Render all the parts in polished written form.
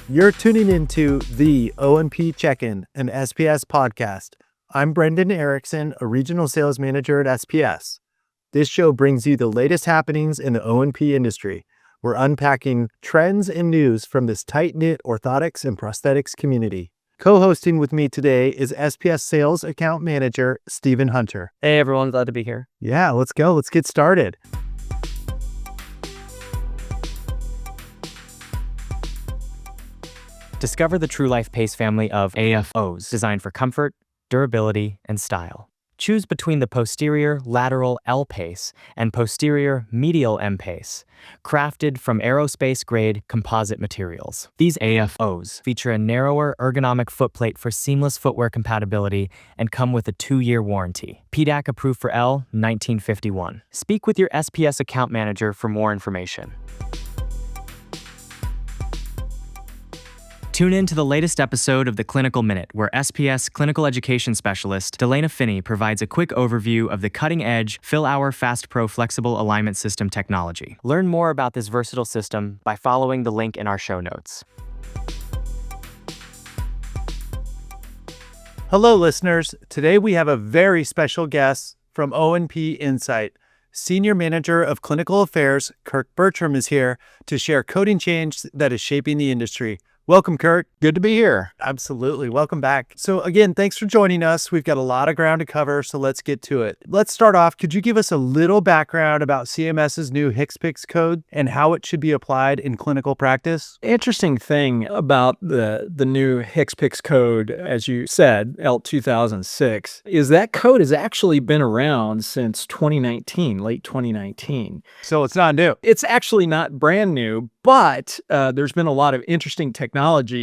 You're tuning into the O&P Check-In, an SPS podcast. I'm Brendan Erickson, a regional sales manager at SPS. This show brings you the latest happenings in the O&P industry. We're unpacking trends and news from this tight-knit orthotics and prosthetics community. Co-hosting with me today is SPS Sales Account Manager, Stephen Hunter. Hey everyone, glad to be here. Yeah, let's go. Let's get started. Discover the Trulife Pace family of AFOs designed for comfort, durability, and style. Choose between the Posterior Lateral L-Pace and Posterior Medial M-Pace, crafted from aerospace-grade composite materials. These AFOs feature a narrower ergonomic footplate for seamless footwear compatibility and come with a 2-year warranty. PDAC Approved for L1951. Speak with your SPS Account Manager for more information. Tune in to the latest episode of the Clinical Minute, where SPS Clinical Education Specialist DeLana Finney provides a quick overview of the cutting-edge Fillauer FastPro flexible alignment system technology. Learn more about this versatile system by following the link in our show notes. Hello, listeners. Today we have a very special guest from O&P Insight. Senior Manager of Clinical Affairs, Curt Bertram, is here to share coding change that is shaping the industry. Welcome, Curt. Good to be here. Absolutely. Welcome back. So again, thanks for joining us. We've got a lot of ground to cover, so let's get to it. Let's start off. Could you give us a little background about CMS's new HCPCS code and how it should be applied in clinical practice? Interesting thing about the new HCPCS code, as you said, L2006, is that code has actually been around since 2019, late 2019. So it's not new. It's actually not brand new, but there's been a lot of interesting technology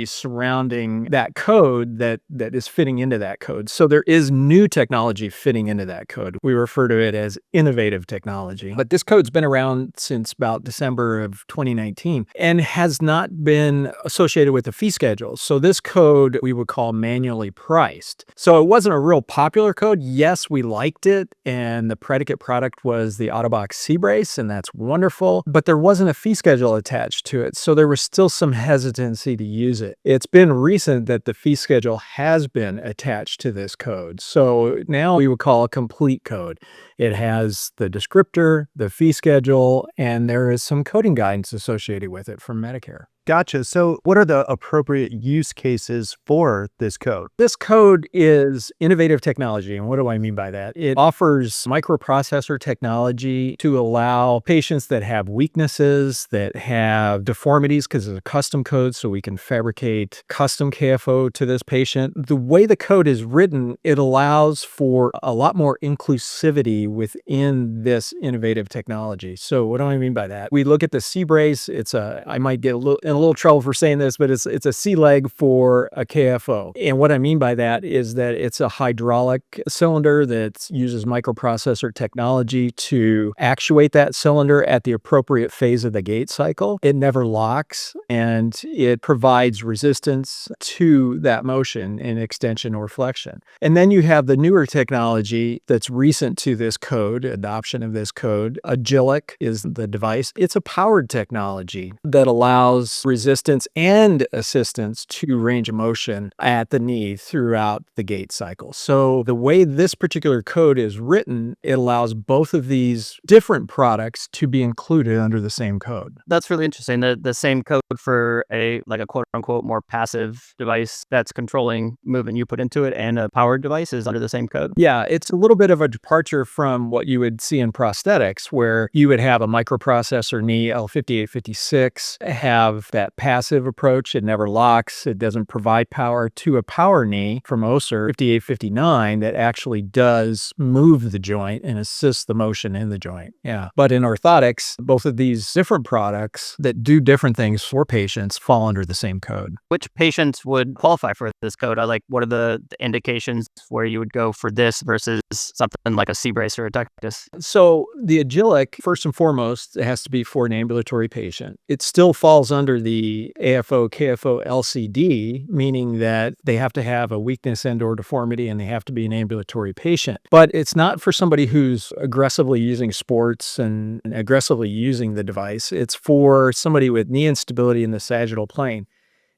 surrounding that code that is fitting into that code. So there is new technology fitting into that code. We refer to it as innovative technology. But this code's been around since about December of 2019 and has not been associated with a fee schedule. So this code we would call manually priced. So it wasn't a real popular code. Yes, we liked it, and the predicate product was the Autobox C-brace, and that's wonderful, but there wasn't a fee schedule attached to it. So there was still some hesitancy to use it. It's been recent that the fee schedule has been attached to this code. So now we would call a complete code. It has the descriptor, the fee schedule, and there is some coding guidance associated with it from Medicare. Gotcha. So what are the appropriate use cases for this code? This code is innovative technology. And what do I mean by that? It offers microprocessor technology to allow patients that have weaknesses, that have deformities, because it's a custom code, so we can fabricate custom KFO to this patient. The way the code is written, it allows for a lot more inclusivity within this innovative technology. So what do I mean by that? We look at the C-brace. I might get in a little trouble for saying this, but it's a C-leg for a KFO. And what I mean by that is that it's a hydraulic cylinder that uses microprocessor technology to actuate that cylinder at the appropriate phase of the gait cycle. It never locks, and it provides resistance to that motion in extension or flexion. And then you have the newer technology that's recent to this code, adoption of this code. Agilic is the device. It's a powered technology that allows resistance and assistance to range of motion at the knee throughout the gait cycle. So the way this particular code is written, it allows both of these different products to be included under the same code. That's really interesting. The same code for a quote unquote more passive device that's controlling movement you put into it, and a powered device is under the same code. Yeah, it's a little bit of a departure from what you would see in prosthetics, where you would have a microprocessor knee, L5856, have that passive approach. It never locks. It doesn't provide power, to a power knee from OSER 5859 that actually does move the joint and assist the motion in the joint. Yeah. But in orthotics, both of these different products that do different things for patients fall under the same code. Which patients would qualify for this code? What are the indications where you would go for this versus something like a C-brace or a ductus? So the Agilic, first and foremost, it has to be for an ambulatory patient. It still falls under the AFO, KFO, LCD, meaning that they have to have a weakness and/or deformity, and they have to be an ambulatory patient. But it's not for somebody who's aggressively using sports and aggressively using the device. It's for somebody with knee instability in the sagittal plane.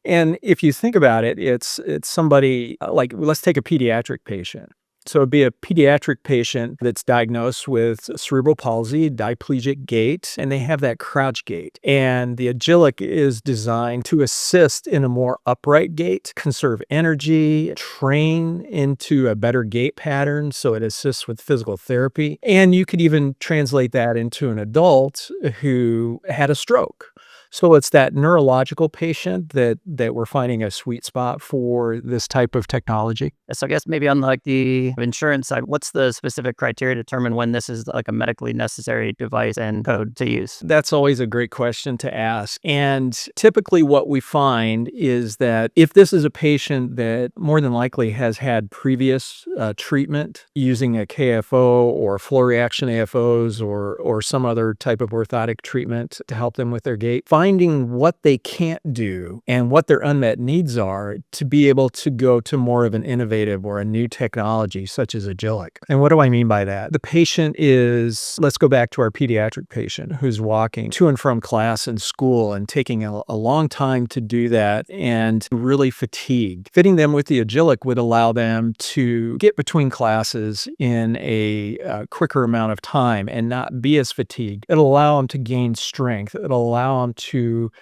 And if you think about it, it's somebody like, let's take a pediatric patient. So it'd be a pediatric patient that's diagnosed with cerebral palsy, diplegic gait, and they have that crouch gait. And the Agilic is designed to assist in a more upright gait, conserve energy, train into a better gait pattern, so it assists with physical therapy. And you could even translate that into an adult who had a stroke. So it's that neurological patient that we're finding a sweet spot for this type of technology. So I guess maybe on like the insurance side, what's the specific criteria to determine when this is like a medically necessary device and code to use? That's always a great question to ask. And typically what we find is that if this is a patient that more than likely has had previous treatment using a KFO or flow reaction AFOs or some other type of orthotic treatment to help them with their gait, finding what they can't do and what their unmet needs are to be able to go to more of an innovative or a new technology such as Agilic. And what do I mean by that? The patient is, let's go back to our pediatric patient who's walking to and from class and school and taking a long time to do that and really fatigued. Fitting them with the Agilic would allow them to get between classes in a quicker amount of time and not be as fatigued. It'll allow them to gain strength. It'll allow them to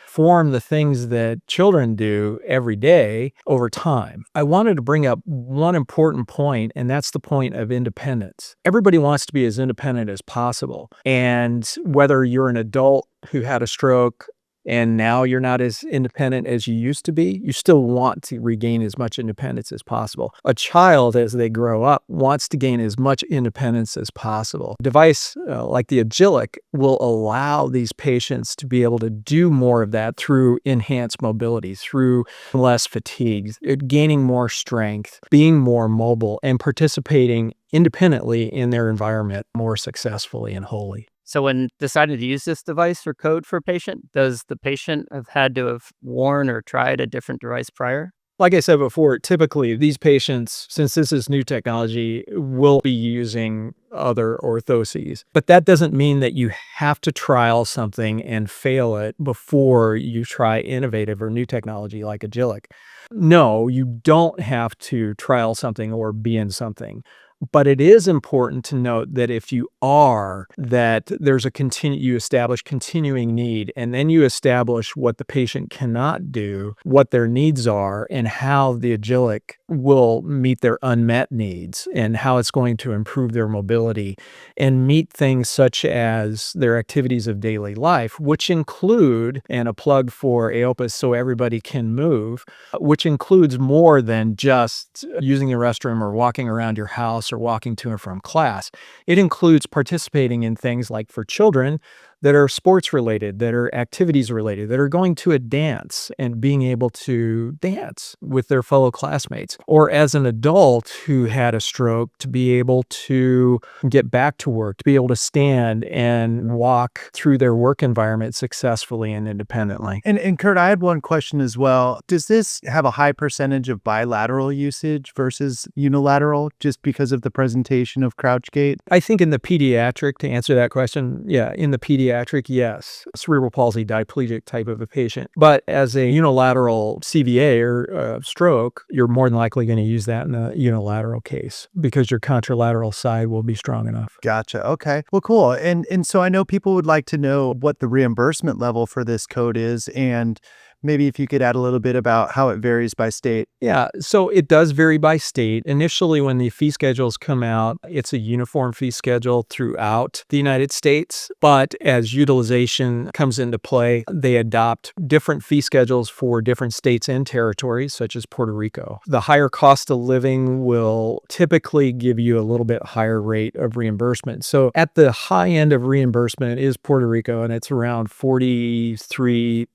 form the things that children do every day over time. I wanted to bring up one important point, and that's the point of independence. Everybody wants to be as independent as possible. And whether you're an adult who had a stroke and now you're not as independent as you used to be, you still want to regain as much independence as possible. A child, as they grow up, wants to gain as much independence as possible. A device like the Agilic will allow these patients to be able to do more of that through enhanced mobility, through less fatigue, gaining more strength, being more mobile, and participating independently in their environment more successfully and wholly. So when deciding to use this device for code for a patient, does the patient have had to have worn or tried a different device prior? Like I said before, typically these patients, since this is new technology, will be using other orthoses. But that doesn't mean that you have to trial something and fail it before you try innovative or new technology like Agilic. No, you don't have to trial something or be in something. But it is important to note that if you are, that there's you establish continuing need, and then you establish what the patient cannot do, what their needs are, and how the Agilic will meet their unmet needs, and how it's going to improve their mobility, and meet things such as their activities of daily life, which include, and a plug for AOPA so everybody can move, which includes more than just using the restroom or walking around your house or walking to and from class. It includes participating in things like for children that are sports related, that are activities related, that are going to a dance and being able to dance with their fellow classmates. Or as an adult who had a stroke, to be able to get back to work, to be able to stand and walk through their work environment successfully and independently. And Curt, I had one question as well. Does this have a high percentage of bilateral usage versus unilateral just because of the presentation of crouch gait? I think in the pediatric, to answer that question, yeah, in the pediatric, yes, cerebral palsy, diplegic type of a patient. But as a unilateral CVA or stroke, you're more than likely going to use that in the unilateral case because your contralateral side will be strong enough. Gotcha. Okay. Well, cool. And so I know people would like to know what the reimbursement level for this code is, and maybe if you could add a little bit about how it varies by state. Yeah, so it does vary by state. Initially, when the fee schedules come out, it's a uniform fee schedule throughout the United States. But as utilization comes into play, they adopt different fee schedules for different states and territories, such as Puerto Rico. The higher cost of living will typically give you a little bit higher rate of reimbursement. So at the high end of reimbursement is Puerto Rico, and it's around $43,000+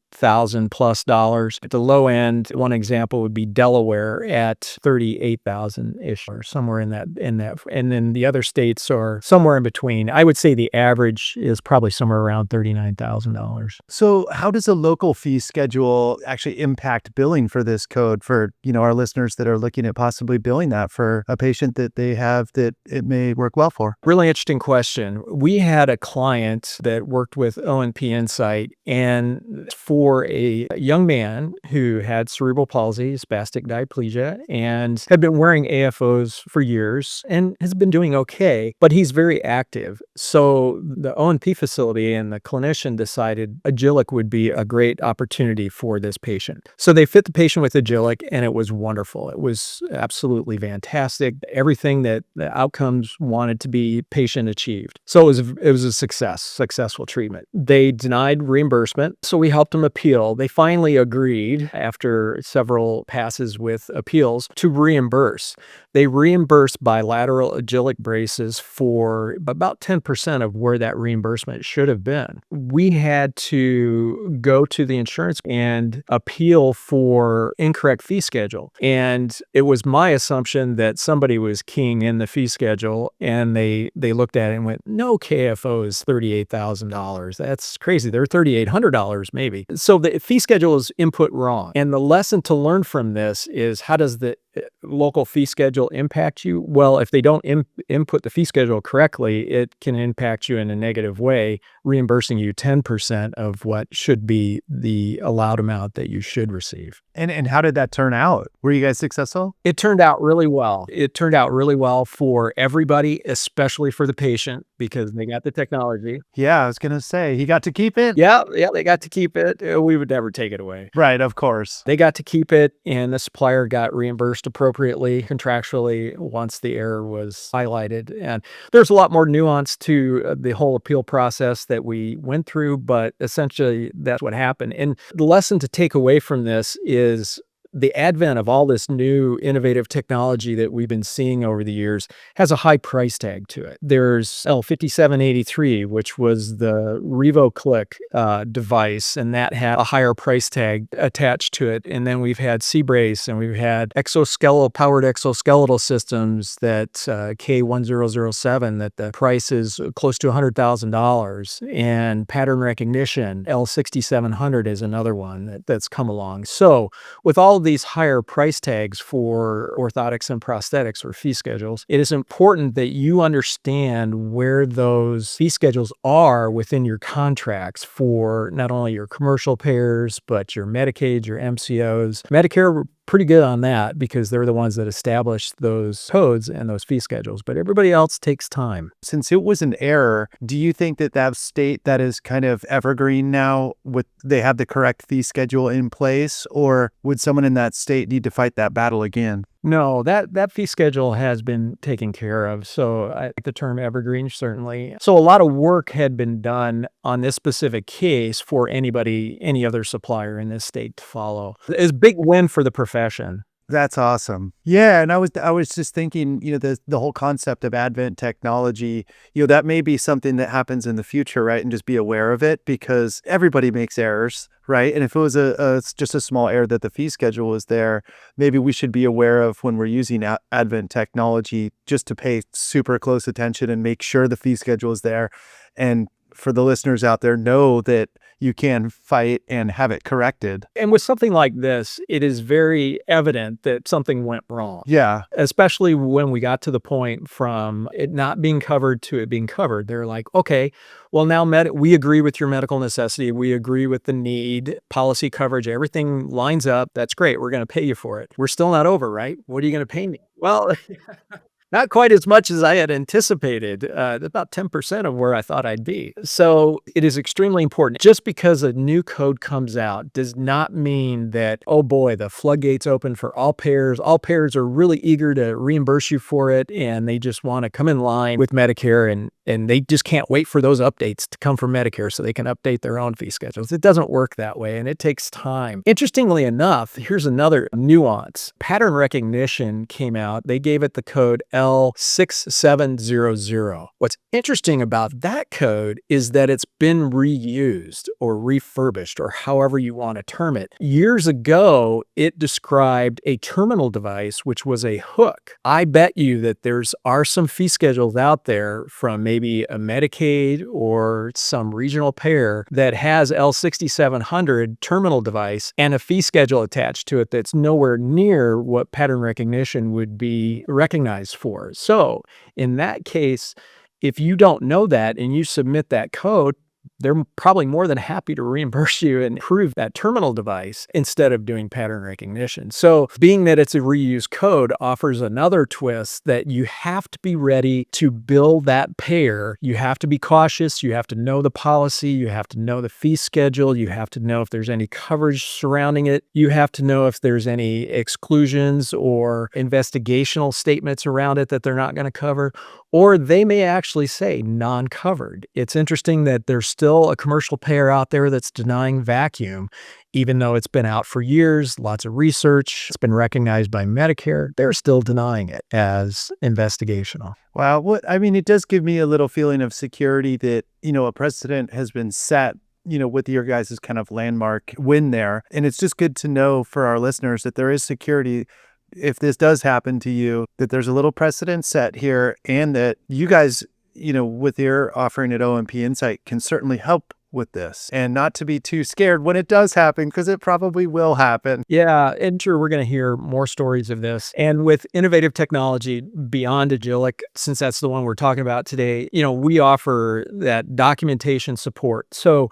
At the low end, one example would be Delaware at $38,000-ish or somewhere in that. And then the other states are somewhere in between. I would say the average is probably somewhere around $39,000. So how does a local fee schedule actually impact billing for this code for, our listeners that are looking at possibly billing that for a patient that they have that it may work well for? Really interesting question. We had a client that worked with O&P Insight, and for for a young man who had cerebral palsy, spastic diplegia, and had been wearing AFOs for years and has been doing okay, but he's very active. So the O&P facility and the clinician decided Agilic would be a great opportunity for this patient. So they fit the patient with Agilic, and it was wonderful. It was absolutely fantastic. Everything that the outcomes wanted to be patient achieved. So it was a successful treatment. They denied reimbursement, so we helped them appeal. They finally agreed after several passes with appeals to reimburse. They reimbursed bilateral Agilic braces for about 10% of where that reimbursement should have been. We had to go to the insurance and appeal for incorrect fee schedule. And it was my assumption that somebody was keying in the fee schedule, and they looked at it and went, no KFO is $38,000. That's crazy. They're $3,800 maybe. So the fee schedule is input wrong. And the lesson to learn from this is, how does the local fee schedule impact you? Well, if they don't input the fee schedule correctly, it can impact you in a negative way, reimbursing you 10% of what should be the allowed amount that you should receive. And how did that turn out? Were you guys successful? It turned out really well. It turned out really well for everybody, especially for the patient, because they got the technology. Yeah, I was going to say, he got to keep it? Yeah, they got to keep it. We would never take it away. Right, of course. They got to keep it, and the supplier got reimbursed appropriately, contractually, once the error was highlighted. And there's a lot more nuance to the whole appeal process that we went through, but essentially that's what happened. And the lesson to take away from this is the advent of all this new innovative technology that we've been seeing over the years has a high price tag to it. There's L5783, which was the RevoClick device, and that had a higher price tag attached to it. And then we've had C-Brace, and we've had powered exoskeletal systems that K1007, that the price is close to $100,000. And pattern recognition, L6700 is another one that's come along. So with all these higher price tags for orthotics and prosthetics, or fee schedules, it is important that you understand where those fee schedules are within your contracts for not only your commercial payers, but your Medicaid, your MCOs. Medicare, we're pretty good on that because they're the ones that establish those codes and those fee schedules, but everybody else takes time. Since it was an error, do you think that state that is kind of evergreen now, they have the correct fee schedule in place, or would someone in that state need to fight that battle again? No, that fee schedule has been taken care of. So I like the term evergreen, certainly. So a lot of work had been done on this specific case for any other supplier in this state to follow. It's a big win for the profession. That's awesome. Yeah, and I was just thinking, the whole concept of advent technology, that may be something that happens in the future, right? And just be aware of it, because everybody makes errors, right? And if it was just a small error that the fee schedule was there, maybe we should be aware of when we're using advent technology, just to pay super close attention and make sure the fee schedule is there. And for the listeners out there, know that you can fight and have it corrected. And with something like this, it is very evident that something went wrong. Yeah. Especially when we got to the point from it not being covered to it being covered. They're like, okay, well, now we agree with your medical necessity. We agree with the need, policy coverage, everything lines up. That's great. We're going to pay you for it. We're still not over, right? What are you going to pay me? Well, not quite as much as I had anticipated, about 10% of where I thought I'd be. So it is extremely important. Just because a new code comes out does not mean that, oh boy, the floodgates open for all payers. All payers are really eager to reimburse you for it, and they just want to come in line with Medicare, and they just can't wait for those updates to come from Medicare so they can update their own fee schedules. It doesn't work that way, and it takes time. Interestingly enough, here's another nuance. Pattern recognition came out. They gave it the code L6700. What's interesting about that code is that it's been reused or refurbished, or however you want to term it. Years ago, it described a terminal device, which was a hook. I bet you that are some fee schedules out there from maybe a Medicaid or some regional payer that has L6700 terminal device and a fee schedule attached to it that's nowhere near what pattern recognition would be recognized for. So in that case, if you don't know that and you submit that code, they're probably more than happy to reimburse you and approve that terminal device instead of doing pattern recognition. So being that it's a reuse code offers another twist that you have to be ready to bill that payer. You have to be cautious. You have to know the policy. You have to know the fee schedule. You have to know if there's any coverage surrounding it. You have to know if there's any exclusions or investigational statements around it that they're not going to cover, or they may actually say non-covered. It's interesting that there's still a commercial payer out there that's denying vacuum, even though it's been out for years, lots of research, it's been recognized by Medicare. They're still denying it as investigational. Wow. It does give me a little feeling of security that, a precedent has been set, with your guys' kind of landmark win there. And it's just good to know for our listeners that there is security if this does happen to you, that there's a little precedent set here, and that you guys, with your offering at O&P Insight, can certainly help with this, and not to be too scared when it does happen, because it probably will happen. Yeah, and sure, we're going to hear more stories of this. And with innovative technology beyond Agilic, since that's the one we're talking about today, we offer that documentation support. So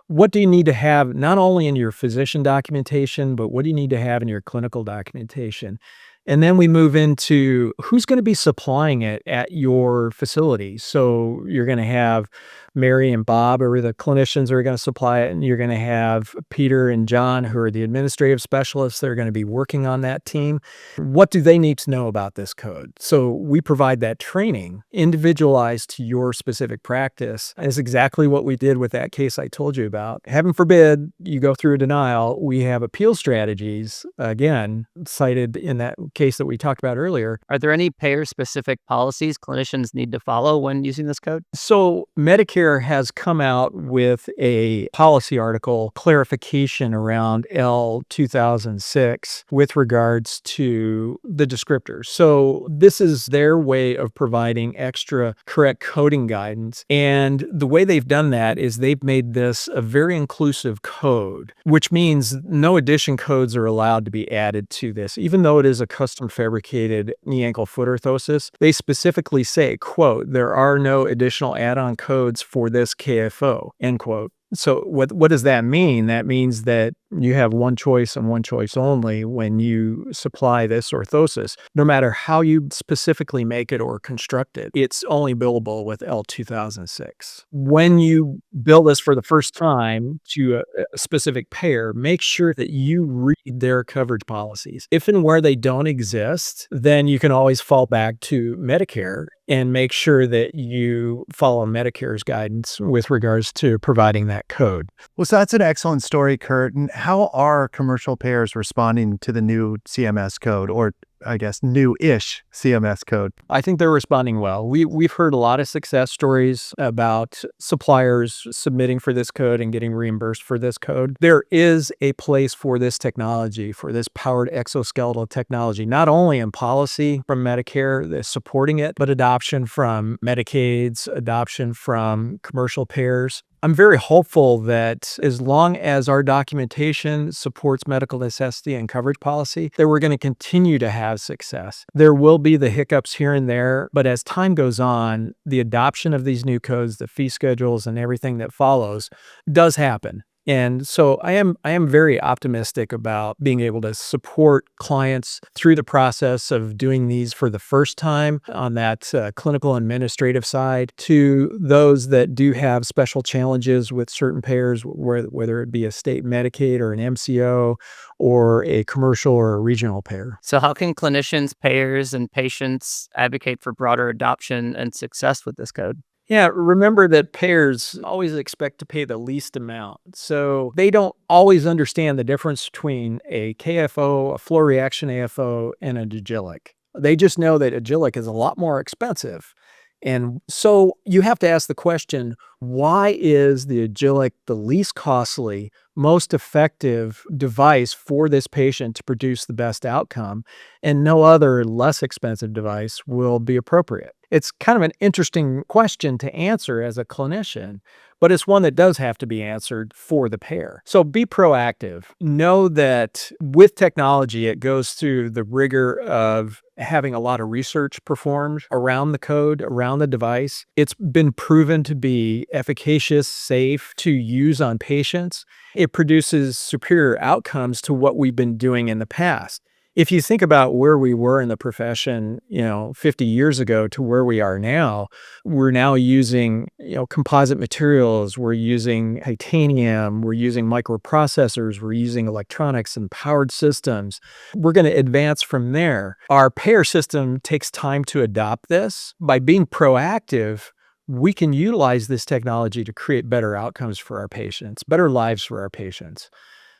what do you need to have not only in your physician documentation, but what do you need to have in your clinical documentation? And then we move into who's going to be supplying it at your facility. So you're going to have Mary and Bob, who are the clinicians who are going to supply it, and you're going to have Peter and John, who are the administrative specialists that are going to be working on that team. What do they need to know about this code? So we provide that training individualized to your specific practice. And it's exactly what we did with that case I told you about. Heaven forbid you go through a denial. We have appeal strategies, again, cited in that case that we talked about earlier. Are there any payer-specific policies clinicians need to follow when using this code? So Medicare has come out with a policy article clarification around L2006 with regards to the descriptors. So this is their way of providing extra correct coding guidance. And the way they've done that is they've made this a very inclusive code, which means no addition codes are allowed to be added to this. Even though it is a custom fabricated knee ankle foot orthosis, they specifically say, quote, there are no additional add-on codes for this KFO, end quote. So what does that mean? That means that you have one choice and one choice only when you supply this orthosis. No matter how you specifically make it or construct it, it's only billable with L2006. When you bill this for the first time to a specific payer, make sure that you read their coverage policies. If and where they don't exist, then you can always fall back to Medicare and make sure that you follow Medicare's guidance with regards to providing that code. Well, so that's an excellent story, Curt. And how are commercial payers responding to the new CMS code, or I guess new-ish CMS code? I think they're responding well. We've heard a lot of success stories about suppliers submitting for this code and getting reimbursed for this code. There is a place for this technology, for this powered exoskeletal technology, not only in policy from Medicare that's supporting it, but adoption from Medicaids, adoption from commercial payers. I'm very hopeful that as long as our documentation supports medical necessity and coverage policy, that we're going to continue to have success. There will be the hiccups here and there, but as time goes on, the adoption of these new codes, the fee schedules, and everything that follows does happen. And so I am very optimistic about being able to support clients through the process of doing these for the first time on that clinical administrative side, to those that do have special challenges with certain payers, whether it be a state Medicaid or an MCO or a commercial or a regional payer. So how can clinicians, payers, and patients advocate for broader adoption and success with this code? Yeah, remember that payers always expect to pay the least amount. So they don't always understand the difference between a KFO, a flow reaction AFO, and a Agilic. They just know that Agilic is a lot more expensive. And so you have to ask the question, why is the Agilic the least costly, most effective device for this patient to produce the best outcome, and no other less expensive device will be appropriate? It's kind of an interesting question to answer as a clinician, but it's one that does have to be answered for the payer. So be proactive. Know that with technology, it goes through the rigor of having a lot of research performed around the code, around the device. It's been proven to be efficacious, safe to use on patients. It produces superior outcomes to what we've been doing in the past. If you think about where we were in the profession, 50 years ago to where we are now, we're now using, composite materials, we're using titanium, we're using microprocessors, we're using electronics and powered systems. We're going to advance from there. Our payer system takes time to adopt this. By being proactive, we can utilize this technology to create better outcomes for our patients, better lives for our patients.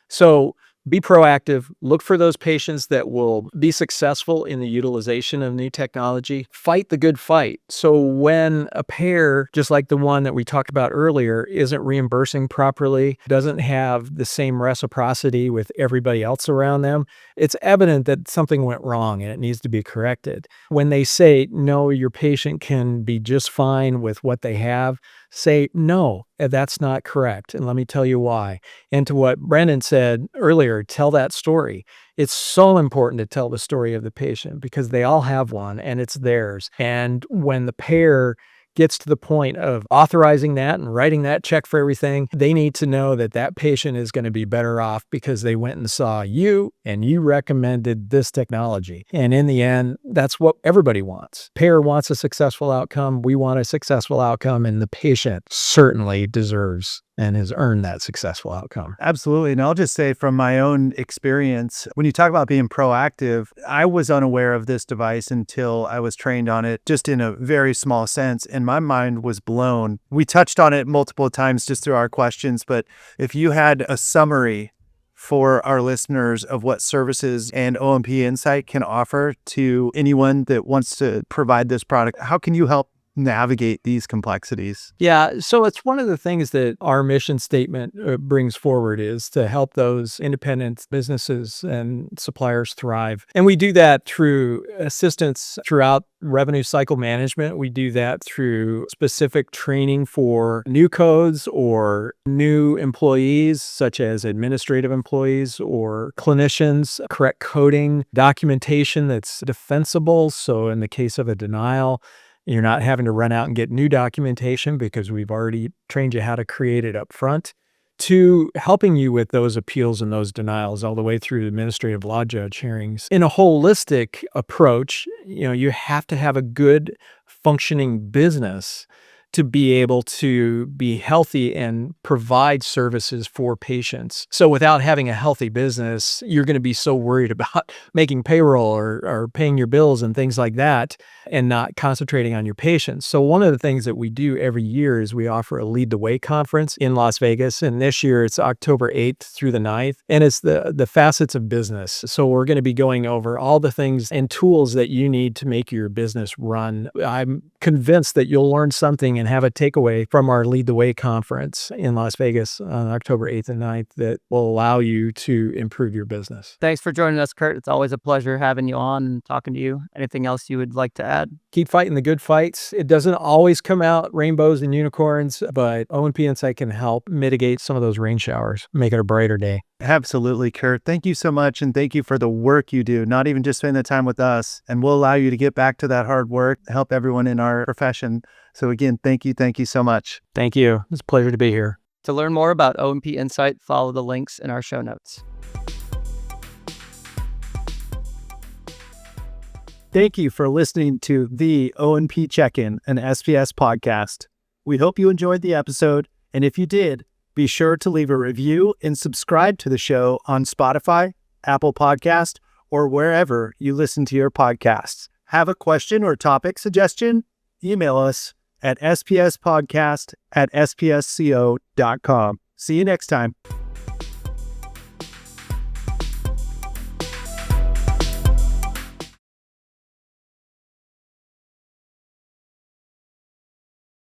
So be proactive, look for those patients that will be successful in the utilization of new technology, fight the good fight. So when a payer, just like the one that we talked about earlier, isn't reimbursing properly, doesn't have the same reciprocity with everybody else around them, it's evident that something went wrong and it needs to be corrected. When they say, no, your patient can be just fine with what they have, say, no, that's not correct. And let me tell you why. And to what Brendan said earlier, tell that story. It's so important to tell the story of the patient because they all have one and it's theirs. And when the payer gets to the point of authorizing that and writing that check for everything, they need to know that that patient is going to be better off because they went and saw you and you recommended this technology. And in the end, that's what everybody wants. Payer wants a successful outcome. We want a successful outcome, and the patient certainly deserves and has earned that successful outcome. Absolutely. And I'll just say from my own experience, when you talk about being proactive, I was unaware of this device until I was trained on it, just in a very small sense. And my mind was blown. We touched on it multiple times just through our questions, but if you had a summary for our listeners of what services and O&P Insight can offer to anyone that wants to provide this product, how can you help navigate these complexities? Yeah, so it's one of the things that our mission statement brings forward is to help those independent businesses and suppliers thrive. And we do that through assistance throughout revenue cycle management. We do that through specific training for new codes or new employees, such as administrative employees or clinicians, correct coding, documentation that's defensible. So in the case of a denial, you're not having to run out and get new documentation because we've already trained you how to create it up front, to helping you with those appeals and those denials all the way through administrative law judge hearings. In a holistic approach, you have to have a good functioning business to be able to be healthy and provide services for patients. So without having a healthy business, you're going to be so worried about making payroll or paying your bills and things like that and not concentrating on your patients. So one of the things that we do every year is we offer a Lead the Way conference in Las Vegas. And this year it's October 8th through the 9th. And it's the facets of business. So we're going to be going over all the things and tools that you need to make your business run. I'm convinced that you'll learn something and have a takeaway from our Lead the Way conference in Las Vegas on October 8th and 9th that will allow you to improve your business. Thanks for joining us, Curt. It's always a pleasure having you on and talking to you. Anything else you would like to add? Keep fighting the good fights. It doesn't always come out rainbows and unicorns, but O&P Insight can help mitigate some of those rain showers, make it a brighter day. Absolutely, Curt. Thank you so much. And thank you for the work you do, not even just spending the time with us. And we'll allow you to get back to that hard work, help everyone in our profession. So again, thank you so much. Thank you. It's a pleasure to be here. To learn more about O&P Insight, follow the links in our show notes. Thank you for listening to the O&P Check-In, an SPS podcast. We hope you enjoyed the episode. And if you did, be sure to leave a review and subscribe to the show on Spotify, Apple Podcast, or wherever you listen to your podcasts. Have a question or topic suggestion? Email us at spspodcast@spsco.com. See you next time.